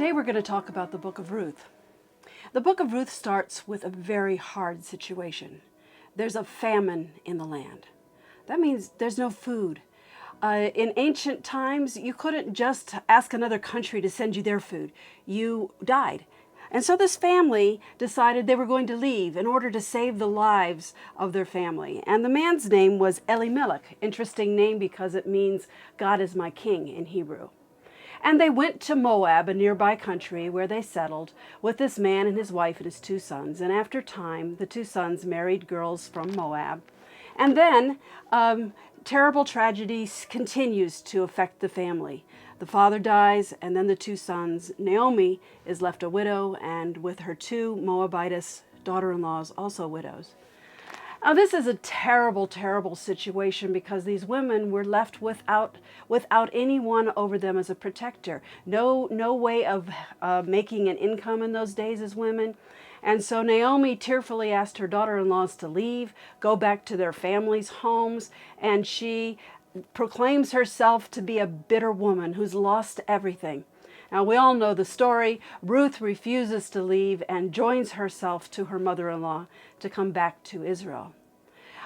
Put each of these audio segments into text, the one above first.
Today we're going to talk about the book of Ruth. The book of Ruth starts with a very hard situation. There's a famine in the land. That means there's no food. In ancient times, you couldn't just ask another country to send you their food. You died. And so this family decided they were going to leave in order to save the lives of their family. And the man's name was Elimelech. Interesting name because it means God is my king in Hebrew. And they went to Moab, a nearby country, where they settled with this man and his wife and his two sons. And after time, the two sons married girls from Moab. And then terrible tragedy continues to affect the family. The father dies, and then the two sons. Naomi is left a widow, and with her two Moabitess daughter-in-laws, also widows. Now, this is a terrible, terrible situation because these women were left without anyone over them as a protector. No way of making an income in those days as women. And so Naomi tearfully asked her daughter-in-laws to leave, go back to their families' homes, and she proclaims herself to be a bitter woman who's lost everything. Now, we all know the story. Ruth refuses to leave and joins herself to her mother-in-law to come back to Israel.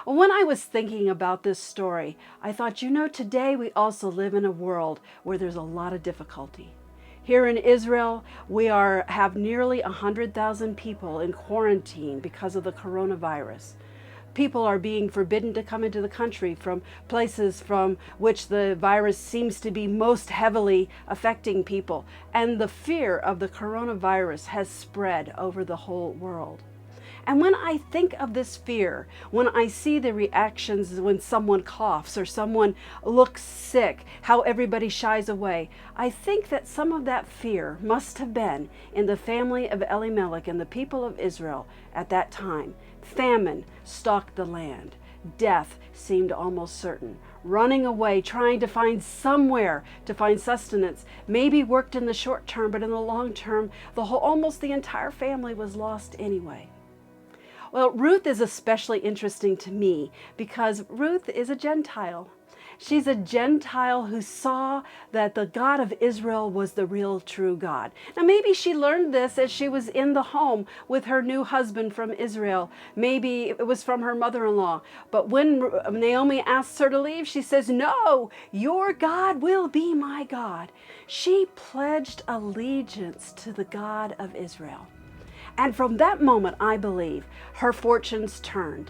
When I was thinking about this story, I thought, today we also live in a world where there's a lot of difficulty. Here in Israel, we have nearly 100,000 people in quarantine because of the coronavirus. People are being forbidden to come into the country from places from which the virus seems to be most heavily affecting people. And the fear of the coronavirus has spread over the whole world. And when I think of this fear, when I see the reactions when someone coughs or someone looks sick, how everybody shies away, I think that some of that fear must have been in the family of Elimelech and the people of Israel at that time. Famine stalked the land. Death seemed almost certain. Running away, trying to find somewhere to find sustenance, maybe worked in the short term, but in the long term, almost the entire family was lost anyway. Well, Ruth is especially interesting to me because Ruth is a Gentile. She's a Gentile who saw that the God of Israel was the real true God. Now, maybe she learned this as she was in the home with her new husband from Israel. Maybe it was from her mother-in-law. But when Naomi asks her to leave, she says, "No, your God will be my God." She pledged allegiance to the God of Israel. And from that moment, I believe, her fortunes turned.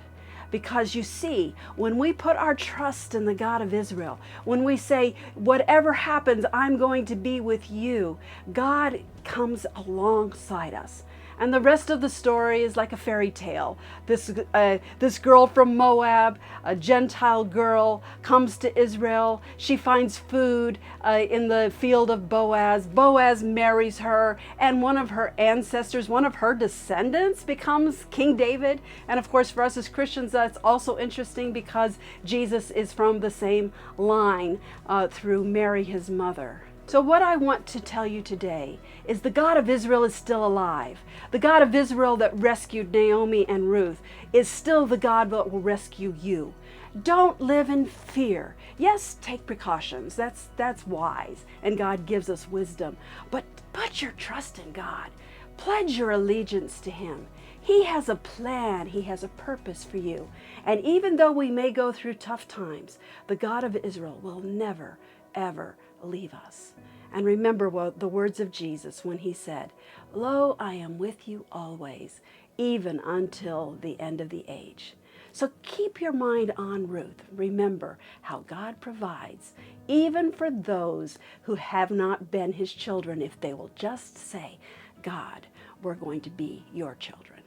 Because you see, when we put our trust in the God of Israel, when we say, whatever happens, I'm going to be with you, God comes alongside us. And the rest of the story is like a fairy tale. This girl from Moab, a Gentile girl, comes to Israel. She finds food in the field of Boaz. Boaz marries her, and one of her ancestors, one of her descendants, becomes King David. And of course, for us as Christians, that's also interesting because Jesus is from the same line through Mary, his mother. So what I want to tell you today is the God of Israel is still alive. The God of Israel that rescued Naomi and Ruth is still the God that will rescue you. Don't live in fear. Yes, take precautions. That's wise, and God gives us wisdom. But put your trust in God. Pledge your allegiance to Him. He has a plan. He has a purpose for you. And even though we may go through tough times, the God of Israel will never, ever leave us. And remember the words of Jesus when He said, "Lo, I am with you always, even until the end of the age." So keep your mind on Ruth. Remember how God provides, even for those who have not been His children, if they will just say, "God, we're going to be your children."